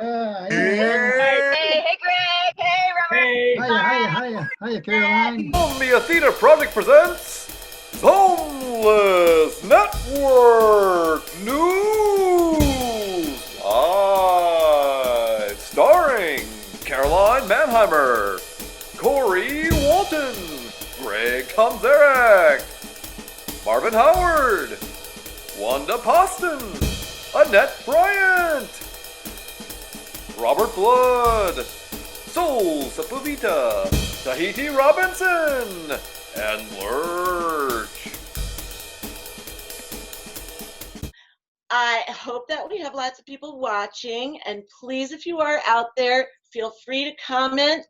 Yeah. Hey, Greg. Hey, Robert. Hiya, Caroline. zAmya Theater Project presents Homeless Network News Live, starring Caroline Manheimer, Corey Walton, Greg Tomzarek, Marvin Howard, Wanda Poston, Annette Bryant, Robert Blood, Sol Sepulveda, Tahiti Robinson, and Lurch. I hope that we have lots of people watching, and please, if you are out there, feel free to comment,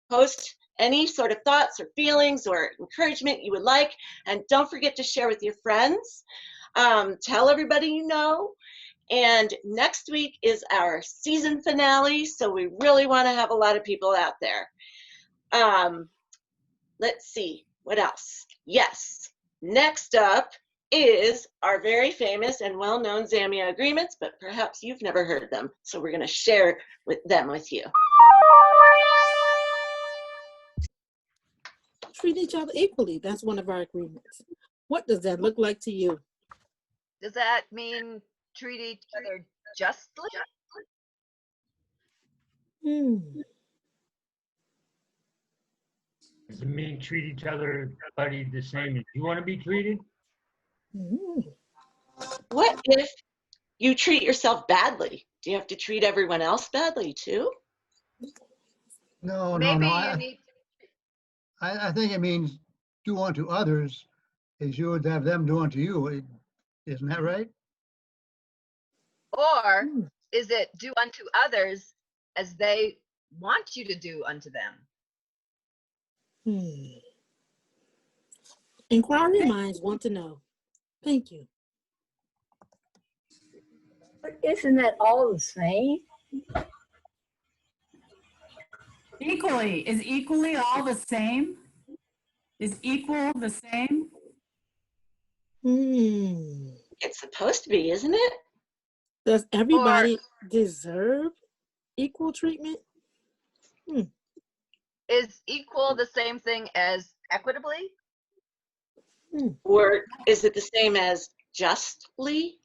post any sort of thoughts or feelings or encouragement you would like, and don't forget to share with your friends. Tell everybody you know. And next week is our season finale, so we really want to have a lot of people out there. Let's see, what else? Yes, next up is our very famous and well-known zAmya agreements, but perhaps you've never heard them, so we're going to share them with you. Treat each other equally. That's one of our agreements. What does that look like to you? Does that mean treat each other justly? Does it mean treat each other buddy the same as you want to be treated? What if you treat yourself badly? Do you have to treat everyone else badly too? No. Maybe you need I think it means do unto others as you would have them do unto you. Isn't that right? or is it do unto others as they want you to do unto them? Inquiry minds want to know. Thank you. But isn't that all the same? Equally. Is equally all the same? Is equal the same? It's supposed to be, isn't it? Does everybody deserve equal treatment? Is equal the same thing as equitably? Or is it the same as justly?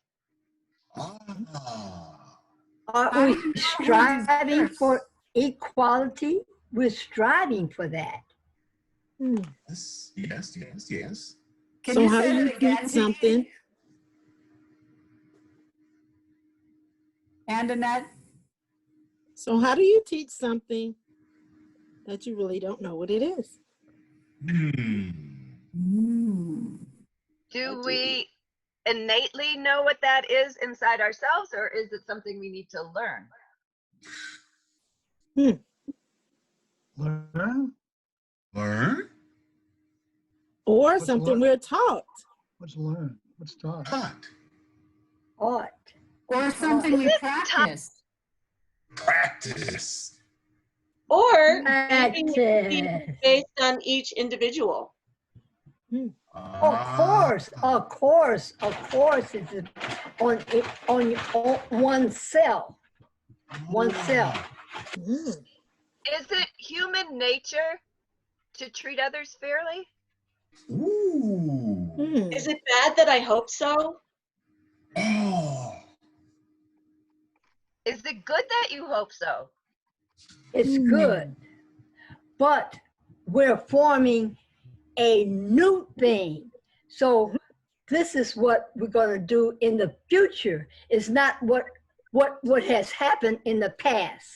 Are we striving for equality? We're striving for that. Yes. So how do you treat something? And Annette? So how do you teach something that you really don't know what it is? Do we innately know what that is inside ourselves, or is it something we need to learn? Learn? Or What's something learn? we're taught. What's learn? What's taught? Art. Or something we practice. Or Practice. based on each individual. Of course, it's on oneself. Is it human nature to treat others fairly? Is it bad that I hope so? Is it good that you hope so? It's good, but we're forming a new thing. So this is what we're going to do in the future. It's not what has happened in the past.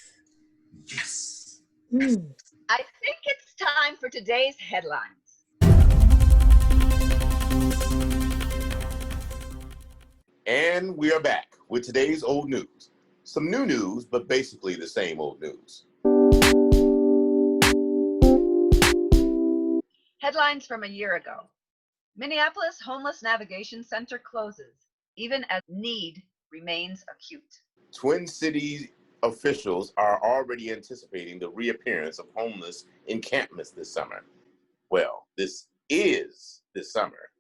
Yes. I think it's time for today's headlines. And we are back with today's old news. Some new news, but basically the same old news. Headlines from a year ago. Minneapolis Homeless Navigation Center closes, even as need remains acute. Twin Cities officials are already anticipating the reappearance of homeless encampments this summer. Well, this is this summer,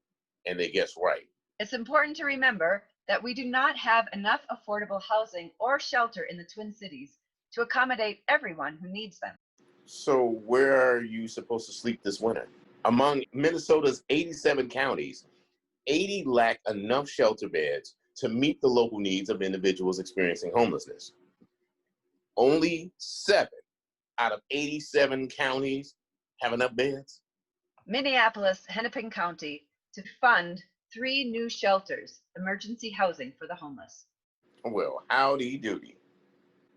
and they guess right. It's important to remember that we do not have enough affordable housing or shelter in the Twin Cities to accommodate everyone who needs them. So where are you supposed to sleep this winter? Among Minnesota's 87 counties, 80 lack enough shelter beds to meet the local needs of individuals experiencing homelessness. Only 7 out of 87 counties have enough beds. Minneapolis, Hennepin County, to fund 3 new shelters, emergency housing for the homeless. Well, howdy doody.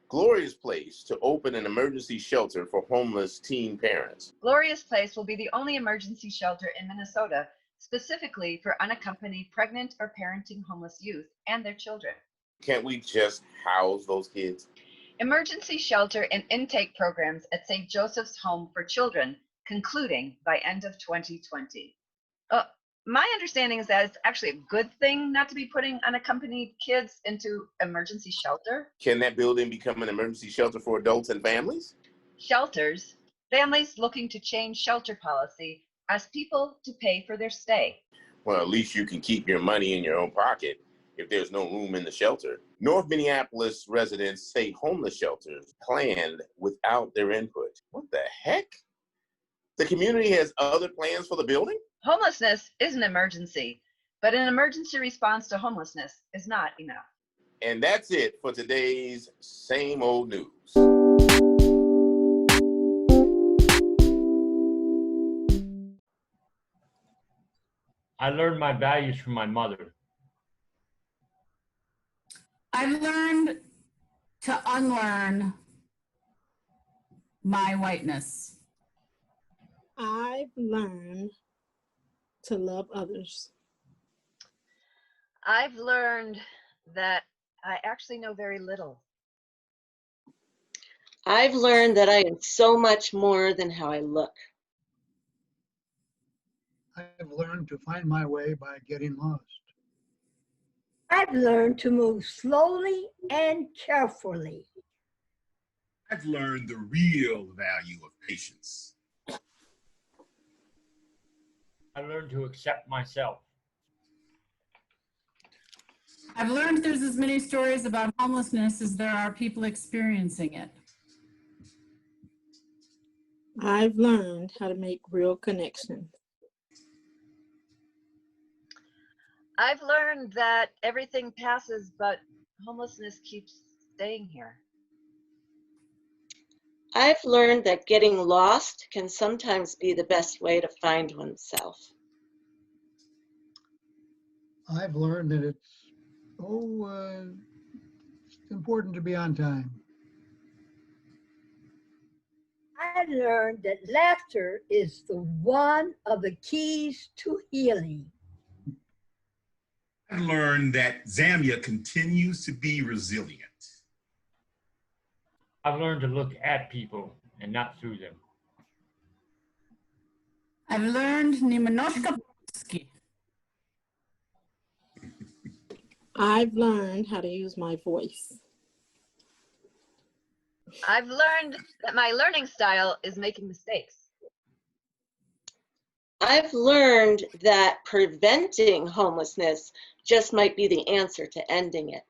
Gloria's Place to open an emergency shelter for homeless teen parents. Gloria's Place will be the only emergency shelter in Minnesota specifically for unaccompanied pregnant or parenting homeless youth and their children. Can't we just house those kids? Emergency shelter and intake programs at St. Joseph's Home for Children concluding by end of 2020. My understanding is that it's actually a good thing not to be putting unaccompanied kids into emergency shelter. Can that building become an emergency shelter for adults and families? Shelters, families looking to change shelter policy, ask people to pay for their stay. Well, at least you can keep your money in your own pocket if there's no room in the shelter. North Minneapolis residents say homeless shelters planned without their input. What the heck? The community has other plans for the building? Homelessness is an emergency, but an emergency response to homelessness is not enough. And that's it for today's Same Old News. I learned my values from my mother. I've learned to unlearn my whiteness. I've learned to love others. I've learned that I actually know very little. I've learned that I am so much more than how I look. I've learned to find my way by getting lost. I've learned to move slowly and carefully. I've learned the real value of patience. I learned to accept myself. I've learned there's as many stories about homelessness as there are people experiencing it. I've learned how to make real connections. I've learned that everything passes, but homelessness keeps staying here. I've learned that getting lost can sometimes be the best way to find oneself. I've learned that it's important to be on time. I learned that laughter is the one of the keys to healing. I've learned that zAmya continues to be resilient. I've learned to look at people and not through them. I've learned Nimanoshka Polski. I've learned how to use my voice. I've learned that my learning style is making mistakes. I've learned that preventing homelessness just might be the answer to ending it.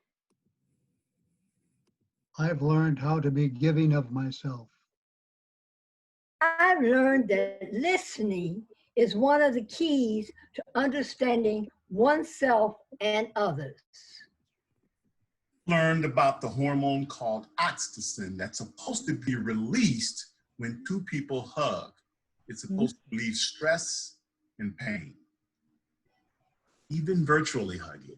I've learned how to be giving of myself. I've learned that listening is one of the keys to understanding oneself and others. Learned about the hormone called oxytocin that's supposed to be released when two people hug. It's supposed to relieve stress and pain, even virtually hugging.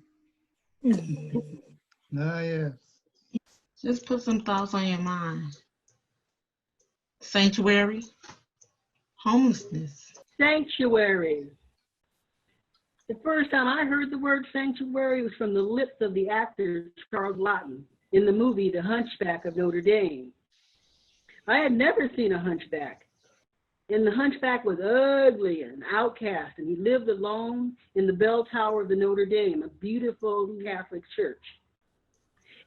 Yes. Just put some thoughts on your mind. Sanctuary, homelessness. Sanctuary. The first time I heard the word sanctuary was from the lips of the actor Charles Laughton in the movie The Hunchback of Notre Dame. I had never seen a hunchback, and the hunchback was ugly and outcast, and he lived alone in the bell tower of the Notre Dame, a beautiful Catholic church.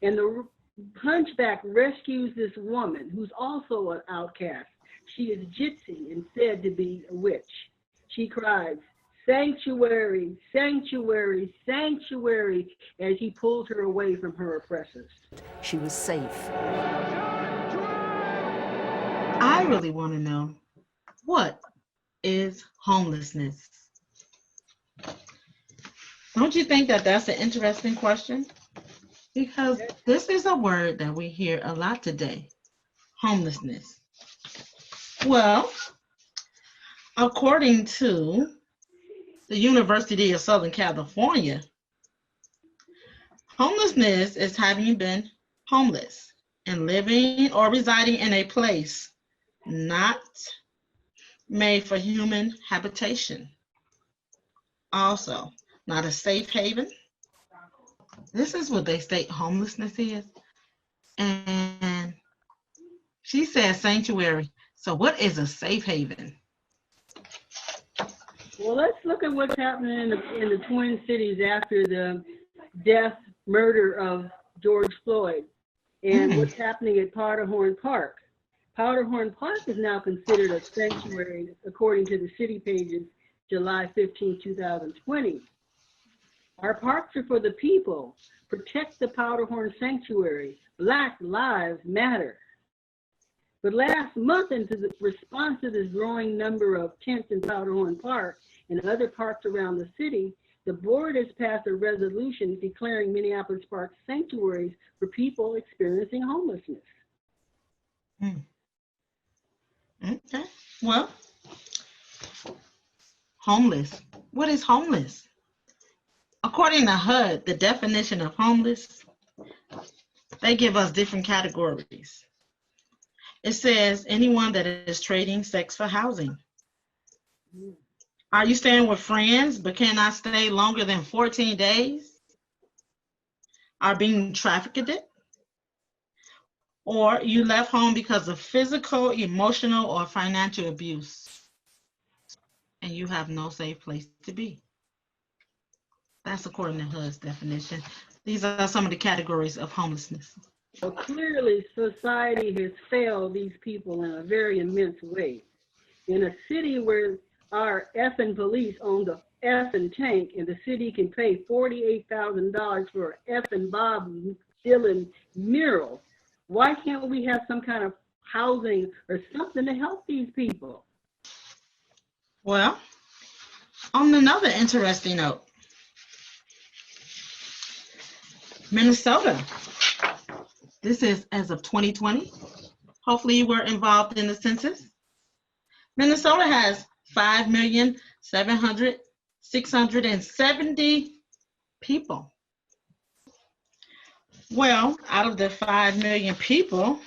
And the hunchback rescues this woman who's also an outcast. She is gypsy and said to be a witch. She cries, sanctuary, sanctuary, sanctuary, as he pulls her away from her oppressors. She was safe. I really want to know, what is homelessness? Don't you think that that's an interesting question? Because this is a word that we hear a lot today, homelessness. Well, according to the University of Southern California, homelessness is having been homeless and living or residing in a place not made for human habitation. Also, not a safe haven. This is what they state homelessness is. And she says sanctuary. So what is a safe haven? Well, let's look at what's happening in the Twin Cities after the murder of George Floyd, and what's happening at Powderhorn Park. Powderhorn Park is now considered a sanctuary, according to the city pages, July 15, 2020. Our parks are for the people. Protect the Powderhorn Sanctuary. Black Lives Matter. But last month, in the response to this growing number of tents in Powderhorn Park and other parks around the city, the board has passed a resolution declaring Minneapolis parks sanctuaries for people experiencing homelessness. Okay, well, homeless. What is homeless? According to HUD, the definition of homeless, they give us different categories. It says anyone that is trading sex for housing. Are you staying with friends but cannot stay longer than 14 days? Are being trafficked? Or you left home because of physical, emotional, or financial abuse, and you have no safe place to be. That's according to HUD's definition. These are some of the categories of homelessness. So clearly, society has failed these people in a very immense way. In a city where our effing police own the effing tank, and the city can pay $48,000 for an effing Bob Dylan mural, why can't we have some kind of housing or something to help these people? Well, on another interesting note, Minnesota, this is as of 2020. Hopefully you were involved in the census. Minnesota has 5,700,670 people. Well, out of the 5 million people,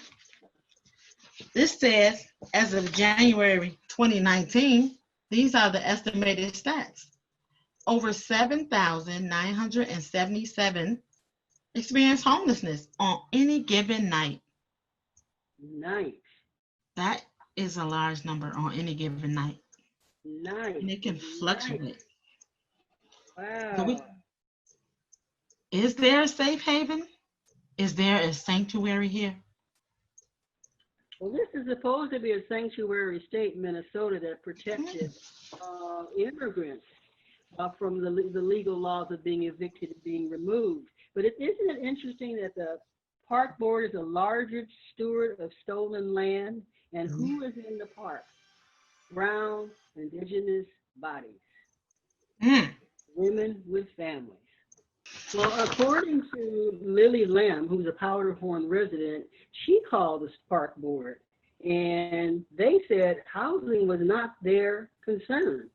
this says as of January 2019, these are the estimated stats. Over 7,977 experience homelessness on any given night. Nice. That is a large number on any given night. Nice. And it can fluctuate. Wow. Is there a safe haven? Is there a sanctuary here? Well, this is supposed to be a sanctuary state, Minnesota, that protected immigrants from the legal laws of being evicted and being removed. But isn't it interesting that the park board is a larger steward of stolen land? And who is in the park? Brown, indigenous bodies. Women with families. Well, according to Lily Lamb, who's a Powderhorn resident, she called the park board, and they said housing was not their concern.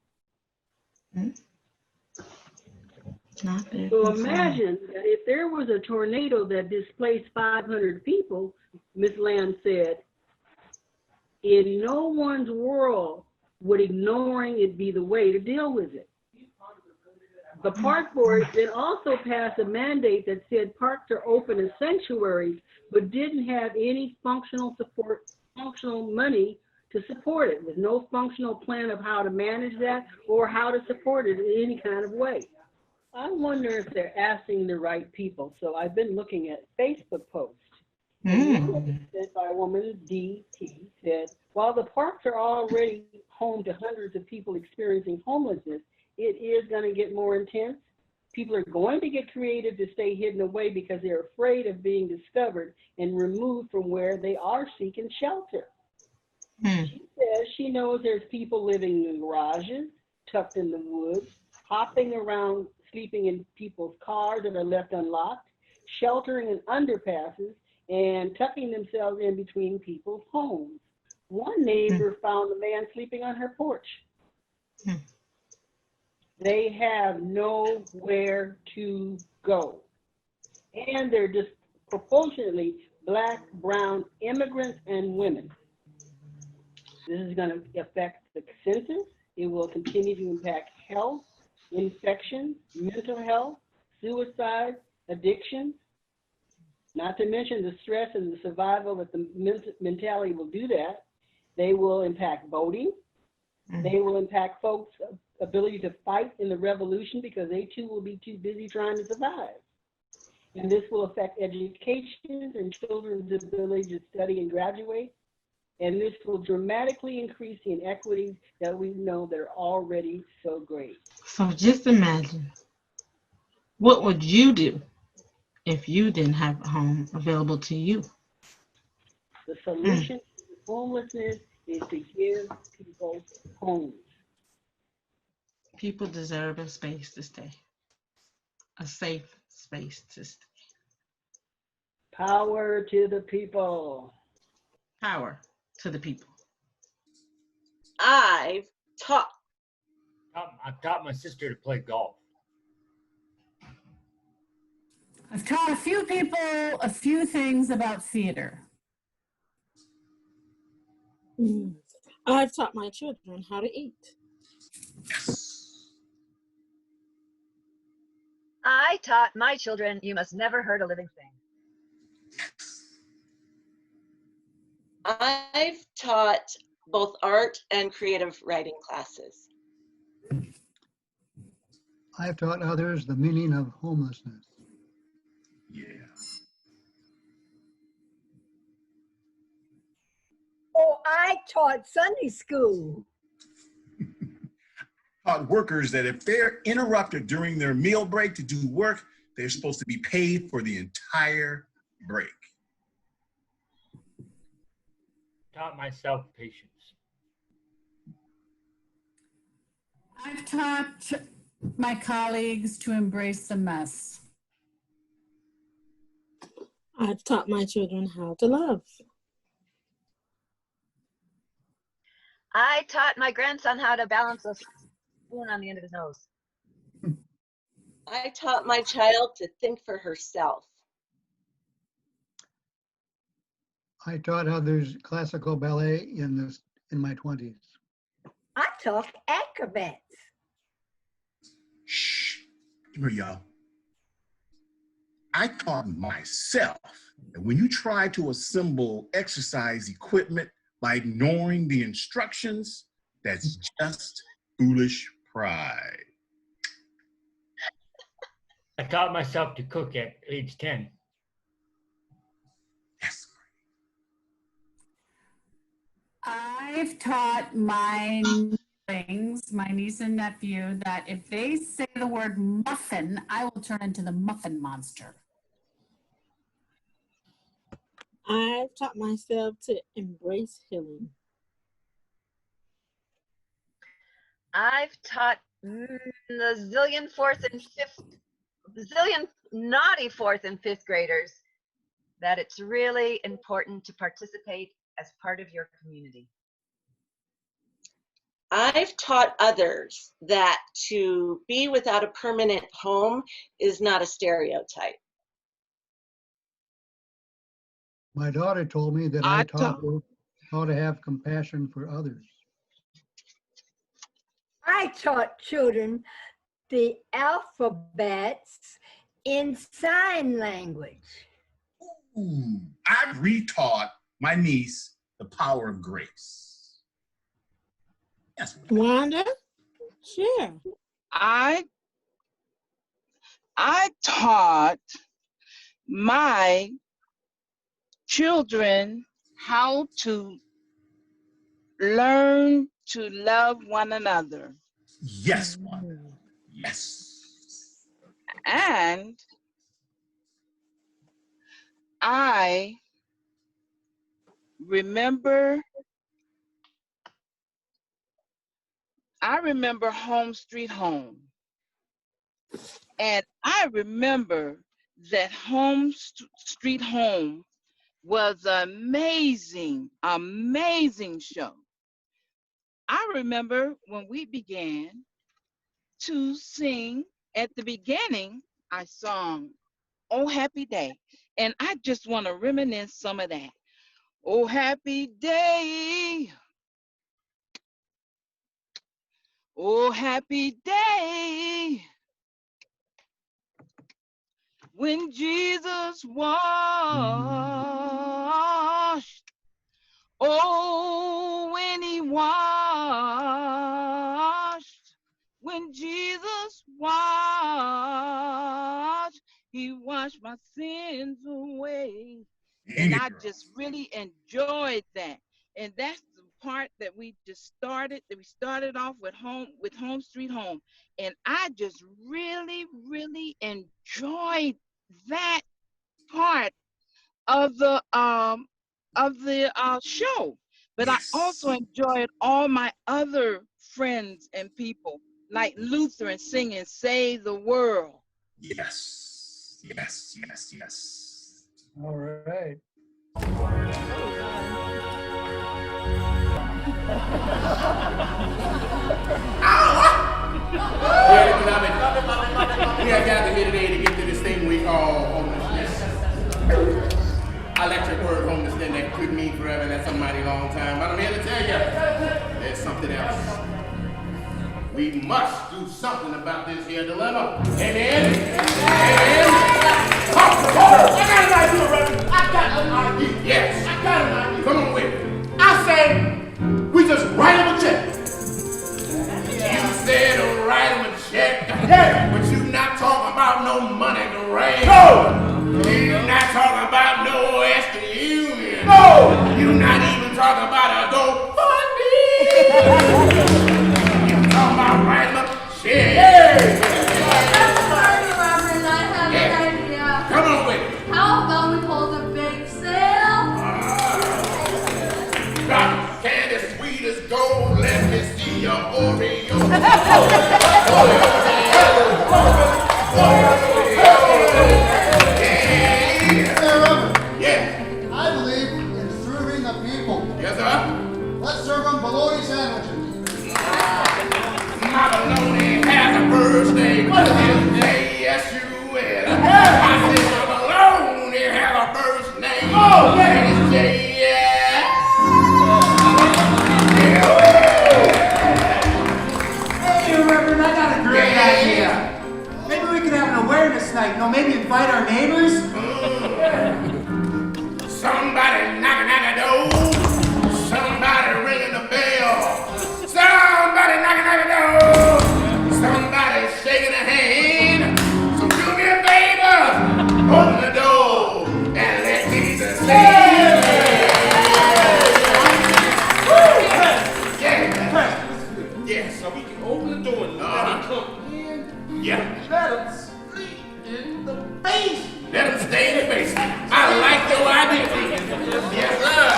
So imagine that if there was a tornado that displaced 500 people, Ms. Lamb said, in no one's world would ignoring it be the way to deal with it. The park board then also passed a mandate that said parks are open as sanctuaries, but didn't have any functional money to support it, with no functional plan of how to manage that or how to support it in any kind of way. I wonder if they're asking the right people. So I've been looking at Facebook posts. Sent by a woman, DT, said, while the parks are already home to hundreds of people experiencing homelessness, it is going to get more intense. People are going to get creative to stay hidden away because they're afraid of being discovered and removed from where they are seeking shelter. She says she knows there's people living in garages, tucked in the woods, hopping around, sleeping in people's cars that are left unlocked, sheltering in underpasses, and tucking themselves in between people's homes. One neighbor found a man sleeping on her porch. They have nowhere to go. And they're disproportionately Black, brown immigrants and women. This is going to affect the census. It will continue to impact health, infections, mental health, suicide, addiction, not to mention the stress and the survival that the mentality will do that. They will impact voting. They will impact folks' ability to fight in the revolution because they too will be too busy trying to survive. And this will affect education and children's ability to study and graduate. And this will dramatically increase the inequities that we know that are already so great. So just imagine, what would you do if you didn't have a home available to you? The solution to homelessness is to give people homes. People deserve a space to stay, a safe space to stay. Power to the people. Power to the people. I taught my sister to play golf. I've taught a few people a few things about theater. I've taught my children how to eat. I taught my children you must never hurt a living thing. I've taught both art and creative writing classes. I've taught others the meaning of homelessness. Yeah. Oh, I taught Sunday school. Taught workers that if they're interrupted during their meal break to do work, they're supposed to be paid for the entire break. Taught myself patience. I've taught my colleagues to embrace the mess. I've taught my children how to love. I taught my grandson how to balance a spoon on the end of his nose. I taught my child to think for herself. I taught others classical ballet in my 20s. I taught acrobats. Shh. Come here, y'all. I taught myself that when you try to assemble exercise equipment by ignoring the instructions, that's just foolish pride. I taught myself to cook at age 10. Yes. I've taught my siblings, my niece and nephew, that if they say the word muffin, I will turn into the muffin monster. I've taught myself to embrace healing. I've taught the zillion naughty fourth and fifth graders that it's really important to participate as part of your community. I've taught others that to be without a permanent home is not a stereotype. My daughter told me that I taught her how to have compassion for others. I taught children the alphabets in sign language. Ooh, I've retaught my niece the power of grace. Yes. Wanda? Sure. I taught my children how to learn to love one another. Yes, Wanda. Yes. And I remember Home Street Home. And I remember that Street Home was an amazing, amazing show. I remember when we began to sing at the beginning, I sung Oh Happy Day. And I just want to reminisce some of that. Oh happy day. Oh happy day. When Jesus washed. Oh, when he washed. When Jesus washed. He washed my sins away. And I just really enjoyed that. And that's the part that we started off with Home Street Home. And I just really, really enjoyed that part of the show. But I also enjoyed all my other friends and people, like Lutheran singing Save the World. Yes. Yes, yes, yes. All right. We are gathered here today to get to this thing we call homelessness. I like your word homelessness, that could mean forever, that's a mighty long time. But I'm here to tell you, there's something else. We must do something about this here dilemma. Amen? Amen? I got an idea, Reverend. I got an idea. Yes. I got an idea. Come on with it. I say, we just write him a check. You said write him a check. Yeah. But you not talking about no money to raise. No. You not talking about no Western Union. No. You not even talking about a GoFundMe. You talking about writing a check. Yeah. That's party, Reverend. I have an idea. Come on with it. How about we hold a big sale? Candy sweet as gold, let me see your Oreo. Yeah. I believe in serving the people. Yes, sir. Let's serve them bologna sandwiches. My bologna has a first name. J-S-U-L. I said my bologna has a first name. Oh, yeah. It's J-S. Hey, Reverend, I got a great idea. Maybe we could have an awareness night. Maybe invite our neighbors. Somebody knocking at the door. Somebody ringing the bell. Somebody knocking at the door. Somebody shaking a hand. So do me a favor. Open the door and let Jesus in. Yeah, so we can open the door and let him come in. Yeah. Let them sleep in the basement. Let them stay in the basement. I like your idea. Yes, sir.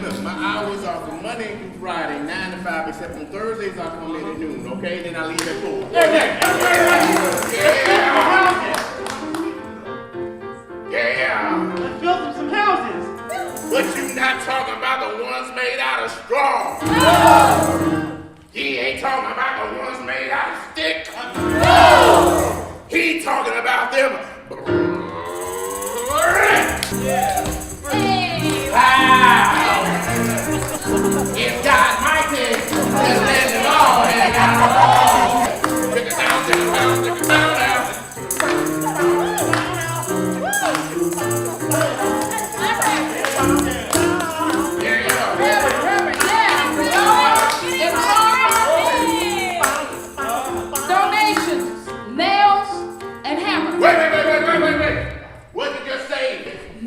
Look, my hours are from Monday through Friday, 9 to 5, except on Thursdays I come in at noon, okay? Then I leave at 4. Yeah. Let's build them some houses. But you not talking about the ones made out of straw. No. He ain't talking about the ones made out of stick. No. He talking about them. Yeah. Wow. If God mighty, just let it all hang out. Take it down, take it down, take it down now. Donations, nails, and hammers. Wait. What did you say?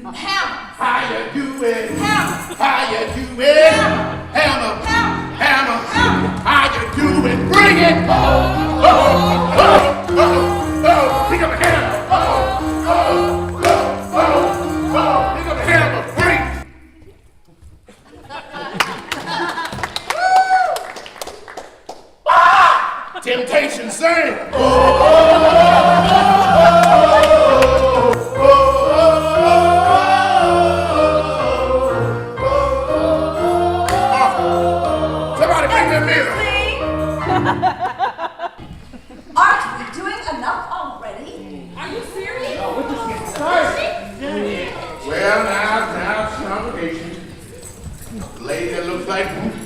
Hammer. How you do it? Hammer. How you do it? Hammer. How you do it? Bring it. Oh.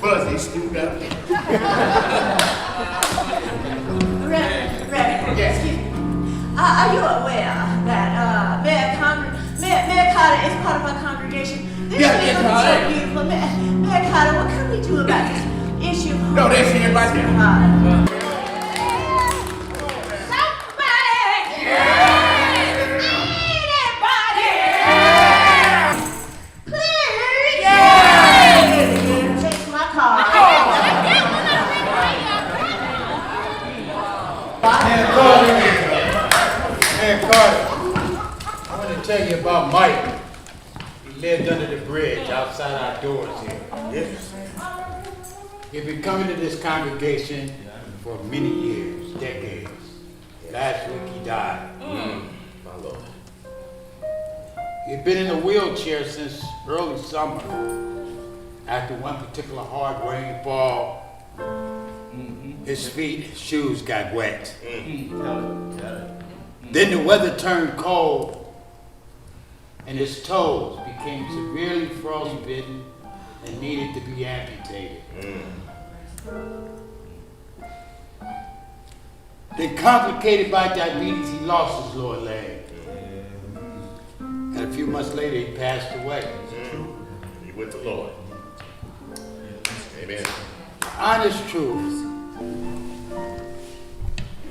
fuzzy, stupid. Reverend, Yes. excuse me. Are you aware that Mayor Carter is part of our congregation? This Yeah, is Carter. so beautiful. Mayor Carter, what can we do about this issue? No, they're singing right there. Man, Carter, I want to tell you about Mike. He lived under the bridge outside our doors here. Yes. He'd been coming to this congregation for many years, decades. Last week he died. My Lord. He'd been in a wheelchair since early summer. After one particular hard rainfall, his feet, his shoes got wet. Then the weather turned cold, and his toes became severely frostbitten and needed to be amputated. Then, complicated by diabetes, he lost his lower leg. And a few months later, he passed away. He went to the Lord. Amen. Honest truth.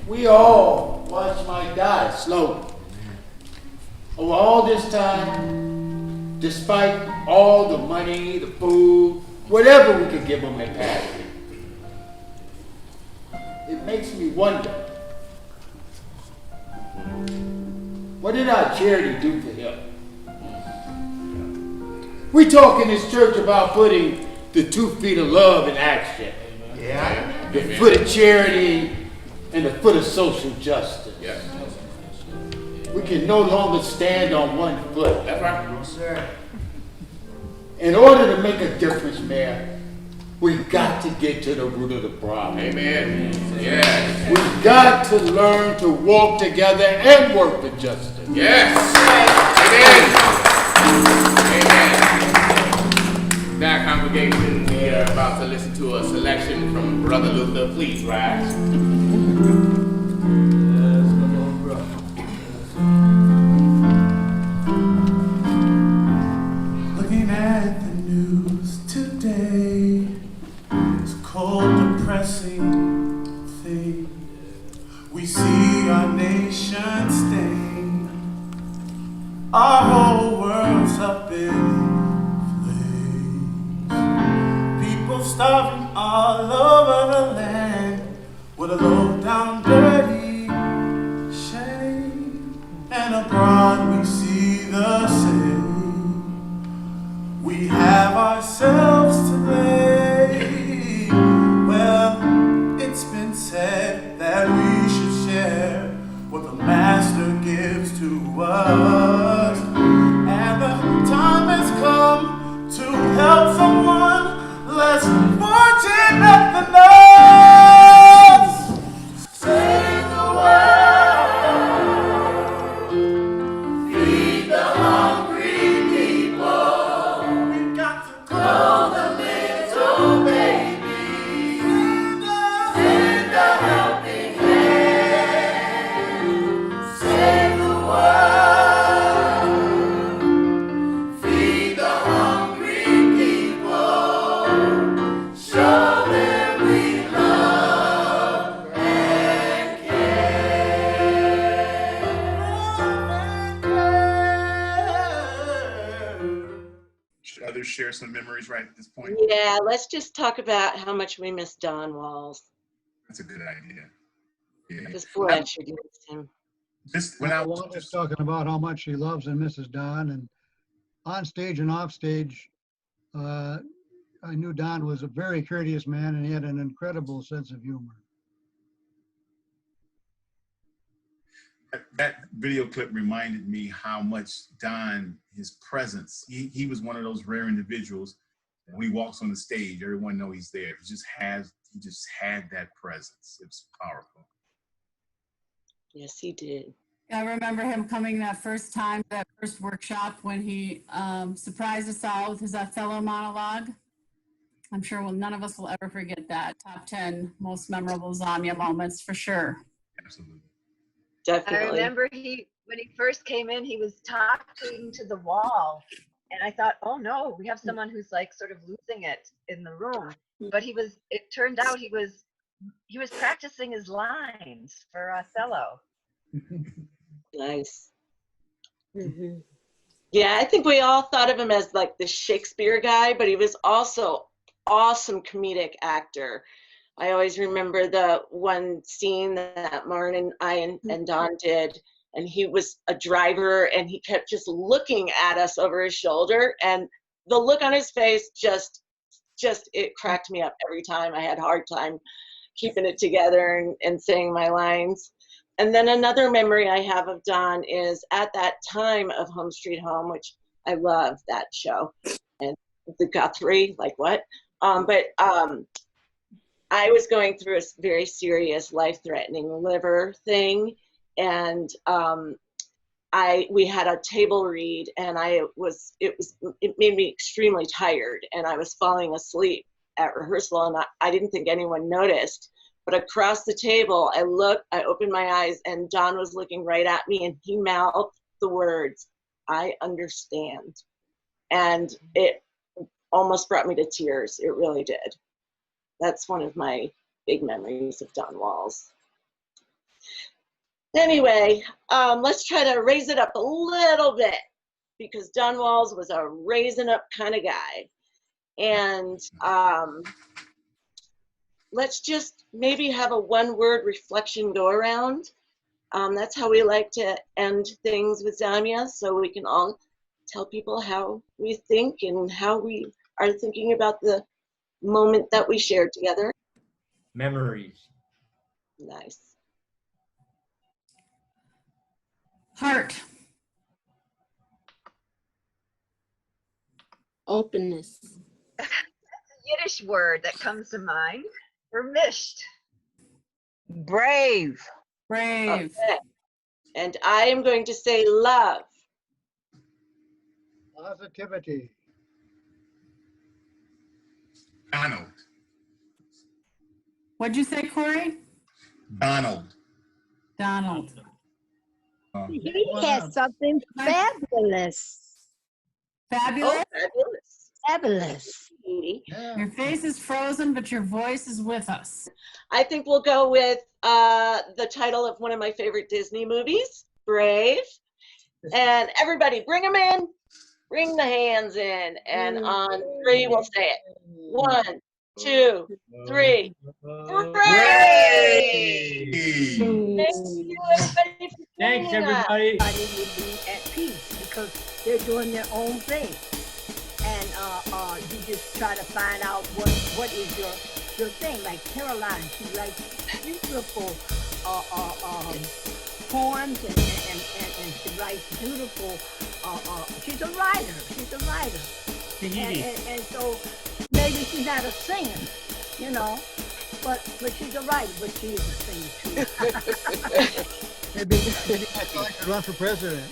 We all watched Mike die slowly. Over all this time, despite all the money, the food, whatever we could give him at passing, it makes me wonder, what did our charity do for him? We talk in this church about putting the 2 feet of love in action. Yeah. The foot of charity and the foot of social justice. Yes. We can no longer stand on one foot. That's right. No, sir. In order to make a difference, Mayor, we've got to get to the root of the problem. Amen. Yes. We've got to learn to walk together and work for justice. Yes. Amen. Amen. Now, congregation, we are about to listen to a selection from Brother Luther. Please rise. Looking at the news today, it's a cold, depressing thing. We see our nation stained, our whole world's up in flames. People starving all over the land with a low down, dirty shame. And abroad we see the same. We have ourselves to blame. Well, it's been said that we should share what the Master gives to us. And the time has come to help someone less fortunate than us. Save the world. Feed the hungry people. We got to clothe the little baby. Send a helping hand. Save the world. Feed the hungry people. Show them we love and Should others share some memories right at this point? Yeah, let's just talk about how much we miss Don Walls. That's a good idea. Yeah. This boy introduced him. This when I was Wanda's talking about how much she loves and misses Don, and on stage and off stage, I knew Don was a very courteous man, and he had an incredible sense of humor. that video clip reminded me how much Don, his presence, he was one of those rare individuals. When he walks on the stage, everyone knows he's there. He just had that presence. It was powerful. Yes, he did. I remember him coming that first time, that first workshop when he surprised us all with his Othello monologue. I'm sure none of us will ever forget that. Top 10 most memorable zAmya moments for sure. Absolutely. Definitely. I remember when he first came in, he was talking to the wall. And I thought, oh no, we have someone who's like sort of losing it in the room. But it turned out he was practicing his lines for Othello. Nice. Yeah, I think we all thought of him as like the Shakespeare guy, but he was also awesome comedic actor. I always remember the one scene that Martin and I and Don did, and he was a driver and he kept just looking at us over his shoulder, and the look on his face just it cracked me up every time. I had a hard time keeping it together and saying my lines. And then another memory I have of Don is at that time of Home Street Home, which I love that show, and the Guthrie, like what? I was going through a very serious, life-threatening liver thing, and we had a table read, and it made me extremely tired, and I was falling asleep at rehearsal, and I didn't think anyone noticed. But across the table, I opened my eyes, and Don was looking right at me, and he mouthed the words, "I understand." And it almost brought me to tears. It really did. That's one of my big memories of Don Walls. Anyway, let's try to raise it up a little bit, because Don Walls was a raising up kind of guy. And let's just maybe have a one-word reflection go around. That's how we like to end things with zAmya, so we can all tell people how we think and how we are thinking about the moment that we shared together. Memories. Nice. Heart. Openness. That's a Yiddish word that comes to mind. Vermischt. Brave. Brave. Okay. And I am going to say love. Positivity. Donald. What'd you say, Corey? Donald. Donald. He has something fabulous. Fabulous? Oh, fabulous. Fabulous. Your face is frozen, but your voice is with us. I think we'll go with the title of one of my favorite Disney movies, Brave. And everybody, bring them in. Bring the hands in. And on 3, we'll say it. 1, 2, 3. Brave! Thank you, everybody, for Thanks, joining us. everybody. Everybody will be at peace because they're doing their own thing. And you just try to find out what is your thing. Like Caroline, she writes beautiful poems and she writes beautiful. She's a writer. And so maybe she's not a singer, you know, but she's a writer. But she is a singer too. Maybe I could run for president.